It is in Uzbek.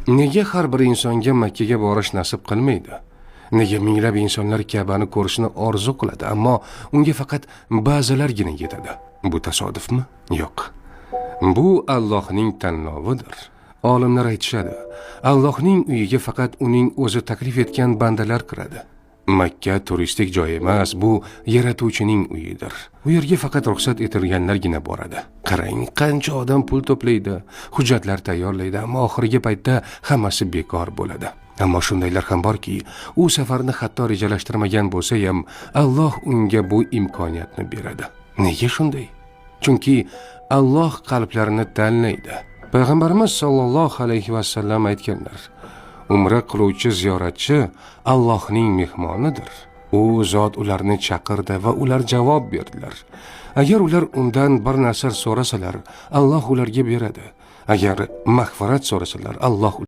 Nega har bir insonga Makkaga borish nasib qilmaydi? Nega minglab insonlar Ka'bani ko'rishni orzu qiladi, ammo unga faqat ba'zilargina yetadi? Bu tasodifmi? Yo'q. Bu Allohning tanlovidir. Olimlar aytishadi, Allohning uyiga faqat uning o'zi taklif etgan bandalar kiradi. Makka turistik joy emas, bu yaratuvchining uyidir. U yerga faqat ruxsat etilganlargina boradi. Qarang, qancha odam pul to'playdi, hujjatlar tayyorlaydi, ammo oxirgi paytda hammasi bekor bo'ladi. Ammo shundaylar ham borki, u safarni hatto rejalashtirmagan bo'lsa ham, Alloh unga bu imkoniyatni beradi. Nega shunday? Chunki Alloh qalblarini tanlaydi. Payg'ambarimiz sollallohu alayhi vasallam aytganlar: Umra qiluvchi ziyoratchi Allohning mehmonidir. U zot ularni chaqirdi va ular javob berdilar. Agar ular undan bir narsa so'rasalar, Alloh ularga beradi. Agar mag'firat so'rasalar, Alloh